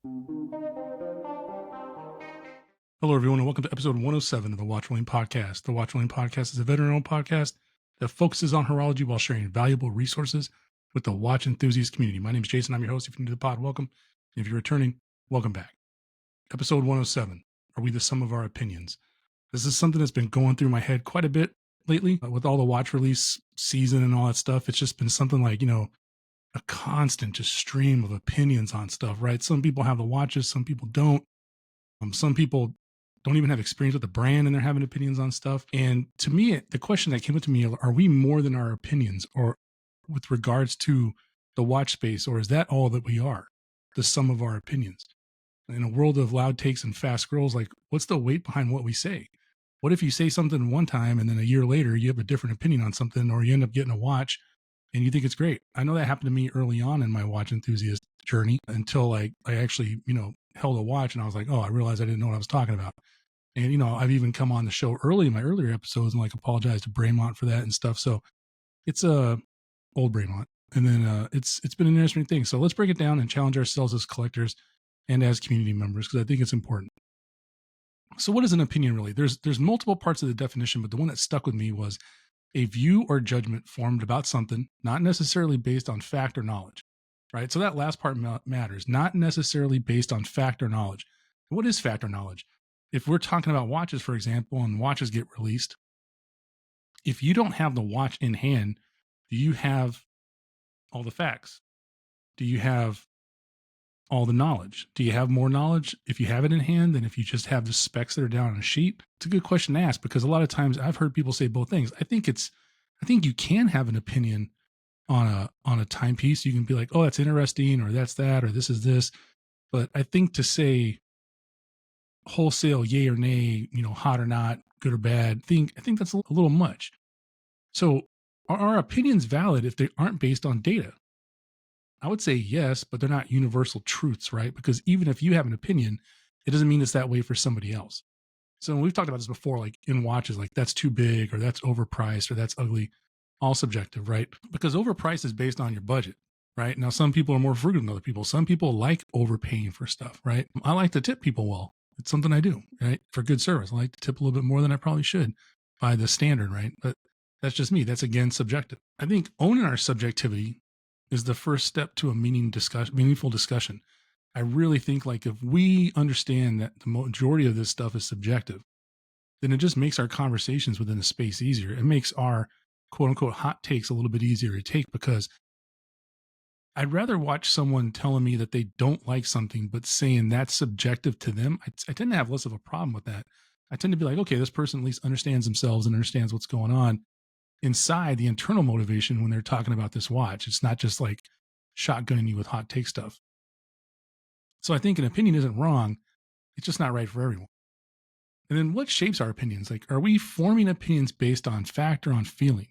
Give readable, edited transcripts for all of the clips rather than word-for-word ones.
Hello, everyone, and welcome to episode 107 of the Watch Willing Podcast. The Watch Willing Podcast is a veteran-owned podcast that focuses on horology while sharing valuable resources with the watch enthusiast community. My name is Jason. I'm your host. If you're new to the pod, welcome. If you're returning, welcome back. Episode 107, Are We the Sum of Our Opinions? This is something that's been going through my head quite a bit lately with all the watch release season and all that stuff. It's just been something like, a constant just stream of opinions on stuff, right? Some people have the watches, some people don't. Some people don't even have experience with the brand and they're having opinions on stuff. And to me, the question that came up to me, are we more than our opinions or with regards to the watch space, or is that all that we are, the sum of our opinions? In a world of loud takes and fast scrolls, like what's the weight behind what we say? What if you say something one time and then a year later you have a different opinion on something, or you end up getting a watch and you think it's great? I know that happened to me early on in my watch enthusiast journey until like I actually, held a watch and I was like, oh, I realized I didn't know what I was talking about. And, I've even come on the show early in my earlier episodes and like apologized to Braymont for that and stuff. So it's old Braymont. And then it's been an interesting thing. So let's break it down and challenge ourselves as collectors and as community members, because I think it's important. So what is an opinion really? There's multiple parts of the definition, but the one that stuck with me was a view or judgment formed about something, not necessarily based on fact or knowledge, right? So that last part matters, not necessarily based on fact or knowledge. What is fact or knowledge? If we're talking about watches, for example, and watches get released, if you don't have the watch in hand, do you have all the facts? Do you have all the knowledge? Do you have more knowledge if you have it in hand than if you just have the specs that are down on a sheet? It's a good question to ask, because a lot of times I've heard people say both things. I think you can have an opinion on a timepiece. You can be like, oh, that's interesting, or that's that, or this is this. But I think to say wholesale yay or nay, hot or not, good or bad, I think that's a little much. So are our opinions valid if they aren't based on data? I would say yes, but they're not universal truths, right? Because even if you have an opinion, it doesn't mean it's that way for somebody else. So we've talked about this before, like in watches, like that's too big or that's overpriced or that's ugly, all subjective, right? Because overpriced is based on your budget, right? Now, some people are more frugal than other people. Some people like overpaying for stuff, right? I like to tip people well. It's something I do, right? For good service. I like to tip a little bit more than I probably should by the standard, right? But that's just me. That's again subjective. I think owning our subjectivity is the first step to a meaningful discussion. I really think like if we understand that the majority of this stuff is subjective, then it just makes our conversations within the space easier. It makes our quote unquote hot takes a little bit easier to take, because I'd rather watch someone telling me that they don't like something, but saying that's subjective to them. I tend to have less of a problem with that. I tend to be like, okay, this person at least understands themselves and understands what's going on inside the internal motivation when they're talking about this watch. It's not just like shotgunning you with hot take stuff. So I think an opinion isn't wrong. It's just not right for everyone. And then what shapes our opinions? Like, are we forming opinions based on fact or on feeling?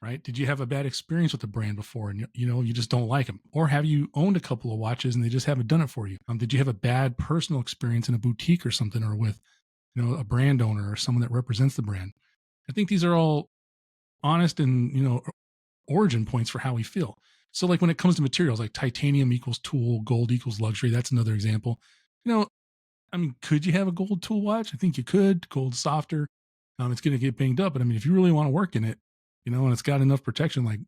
Right? Did you have a bad experience with the brand before and you just don't like them? Or have you owned a couple of watches and they just haven't done it for you? Did you have a bad personal experience in a boutique or something, or with, a brand owner or someone that represents the brand? I think these are all honest and, origin points for how we feel. So like when it comes to materials, like titanium equals tool, gold equals luxury. That's another example. Could you have a gold tool watch? I think you could. Gold's softer. It's going to get banged up. But if you really want to work in it, and it's got enough protection, like,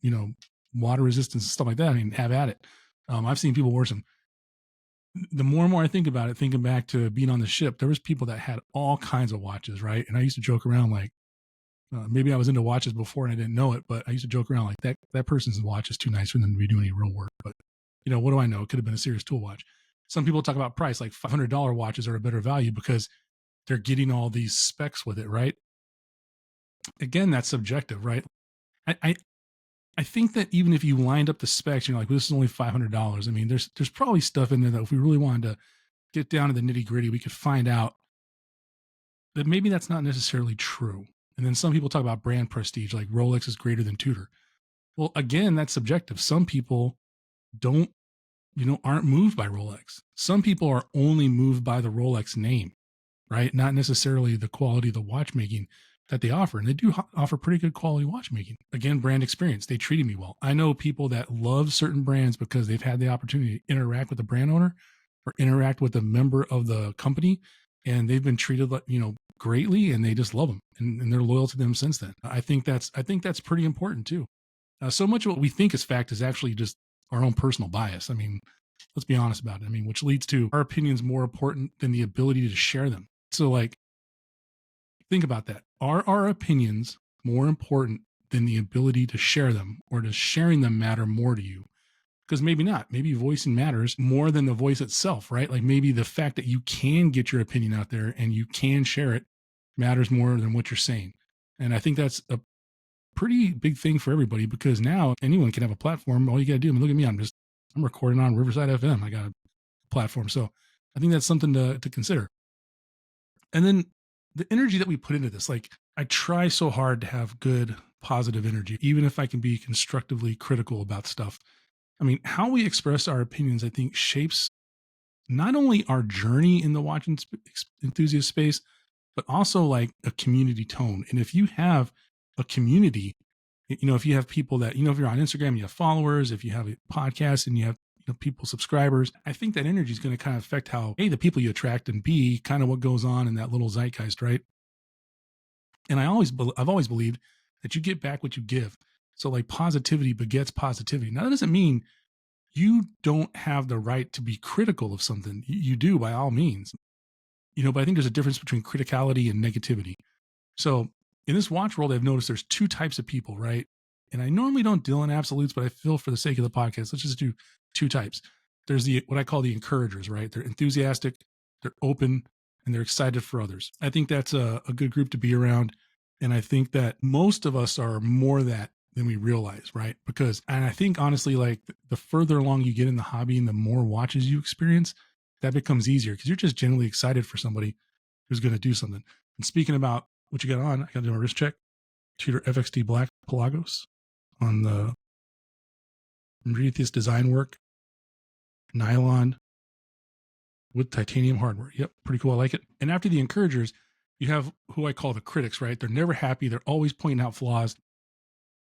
water resistance and stuff like that, have at it. I've seen people wear some. The more and more I think about it, thinking back to being on the ship, there was people that had all kinds of watches, right? And I used to joke around like, maybe I was into watches before and I didn't know it, but I used to joke around like that person's watch is too nice for them to be doing any real work. But, what do I know? It could have been a serious tool watch. Some people talk about price, like $500 watches are a better value because they're getting all these specs with it, right? Again, that's subjective, right? I think that even if you lined up the specs, you're like, well, this is only $500. There's probably stuff in there that if we really wanted to get down to the nitty gritty, we could find out that maybe that's not necessarily true. And then some people talk about brand prestige, like Rolex is greater than Tudor. Well, again, that's subjective. Some people aren't moved by Rolex. Some people are only moved by the Rolex name, right? Not necessarily the quality of the watchmaking that they offer. And they do offer pretty good quality watchmaking. Again, brand experience. They treated me well. I know people that love certain brands because they've had the opportunity to interact with the brand owner. or interact with a member of the company, and they've been treated like, greatly, and they just love them, and they're loyal to them since then. I think that's pretty important too. So much of what we think is fact is actually just our own personal bias. I mean, let's be honest about it. I mean, which leads to our opinions more important than the ability to share them. So, like, think about that. Are our opinions more important than the ability to share them, or does sharing them matter more to you? Because maybe not. Maybe voicing matters more than the voice itself, right? Like maybe the fact that you can get your opinion out there and you can share it matters more than what you're saying. And I think that's a pretty big thing for everybody, because now anyone can have a platform. All you got to do, I mean, look at me. I'm recording on Riverside FM. I got a platform. So I think that's something to consider. And then the energy that we put into this, like, I try so hard to have good, positive energy, even if I can be constructively critical about stuff. I mean, how we express our opinions, I think, shapes not only our journey in the enthusiast space, but also like a community tone. And if you have a community, if you have people that, if you're on Instagram, you have followers, if you have a podcast and you have people, subscribers, I think that energy is going to kind of affect how, A, the people you attract, and B, kind of what goes on in that little zeitgeist, right? And I've always believed that you get back what you give. So like positivity begets positivity. Now that doesn't mean you don't have the right to be critical of something. You do, by all means, but I think there's a difference between criticality and negativity. So in this watch world, I've noticed there's two types of people, right? And I normally don't deal in absolutes, but I feel for the sake of the podcast, let's just do two types. There's what I call the encouragers, right? They're enthusiastic, they're open, and they're excited for others. I think that's a good group to be around. And I think that most of us are more that than we realize, right? And I think honestly, like the further along you get in the hobby and the more watches you experience, that becomes easier because you're just genuinely excited for somebody who's going to do something. And speaking about what you got on, I got to do my wrist check. Tudor FXD Black Pelagos on the Prometheus design work, nylon with titanium hardware. Yep, pretty cool. I like it. And after the encouragers, you have who I call the critics, right? They're never happy. They're always pointing out flaws,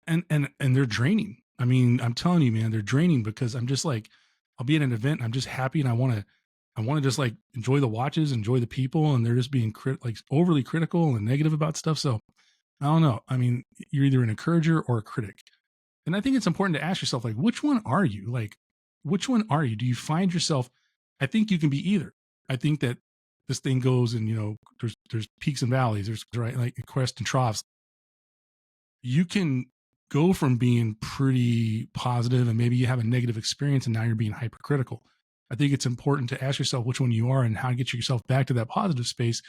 and they're draining. I mean, I'm telling you, man, they're draining because I'm just like, I'll be at an event and I'm just happy and I want to just like enjoy the watches, enjoy the people, and they're just being like overly critical and negative about stuff. So I don't know. I mean, you're either an encourager or a critic. And I think it's important to ask yourself, like, which one are you? Like, which one are you? Do you find yourself? I think you can be either. I think that this thing goes and, there's peaks and valleys, there's right, like crests and troughs. You can go from being pretty positive and maybe you have a negative experience and now you're being hypercritical. I think it's important to ask yourself which one you are and how to get yourself back to that positive space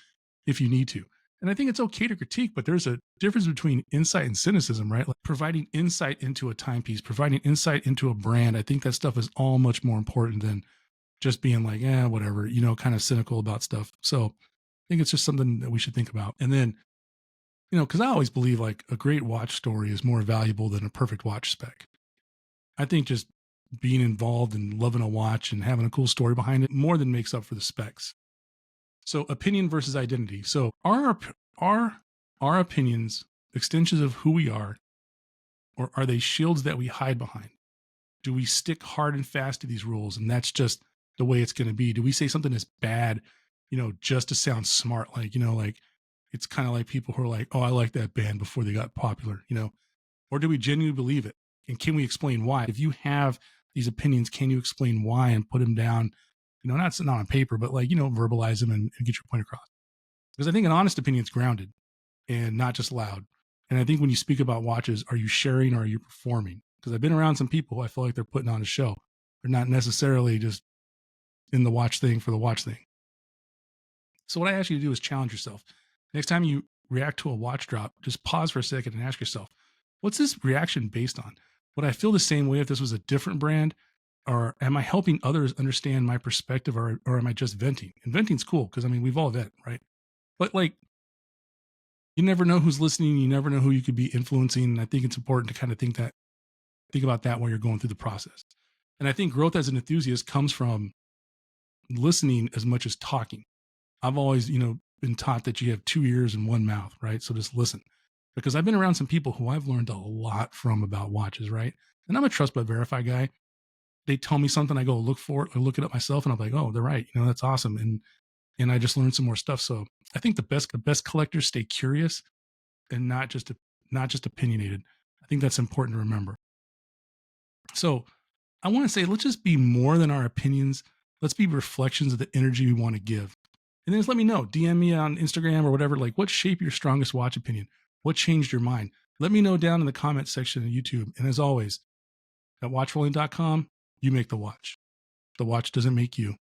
if you need to. And I think it's okay to critique, but there's a difference between insight and cynicism, right? Like providing insight into a timepiece, providing insight into a brand. I think that stuff is all much more important than just being like, whatever, kind of cynical about stuff. So I think it's just something that we should think about. And then, because I always believe like a great watch story is more valuable than a perfect watch spec. I think just being involved and loving a watch and having a cool story behind it more than makes up for the specs. So opinion versus identity. So are our opinions extensions of who we are, or are they shields that we hide behind? Do we stick hard and fast to these rules and that's just the way it's going to be? Do we say something is bad, just to sound smart? Like, like it's kind of like people who are like, oh, I like that band before they got popular, or do we genuinely believe it? And can we explain why? If you have these opinions, can you explain why and put them down, not on paper, but like, verbalize them and get your point across? Because I think an honest opinion is grounded and not just loud. And I think when you speak about watches, are you sharing or are you performing? Because I've been around some people who I feel like they're putting on a show. They're not necessarily just in the watch thing for the watch thing. So what I ask you to do is challenge yourself. Next time you react to a watch drop, just pause for a second and ask yourself, what's this reaction based on? Would I feel the same way if this was a different brand? Or am I helping others understand my perspective, or am I just venting? And venting's cool because, I mean, we've all vent, right? But like, you never know who's listening. You never know who you could be influencing. And I think it's important to kind of think about that while you're going through the process. And I think growth as an enthusiast comes from listening as much as talking. I've always, been taught that you have two ears and one mouth, right? So just listen, because I've been around some people who I've learned a lot from about watches, right? And I'm a trust but verify guy. they tell me something, I go look for it, I look it up myself, and I'm like, oh, they're right. That's awesome. And I just learned some more stuff. So I think the best collectors stay curious and not just opinionated. I think that's important to remember. So I want to say, let's just be more than our opinions. Let's be reflections of the energy we want to give. And then just let me know. DM me on Instagram or whatever. Like, what shaped your strongest watch opinion? What changed your mind? Let me know down in the comment section of YouTube. And as always, at watchrolling.com, you make the watch. The watch doesn't make you.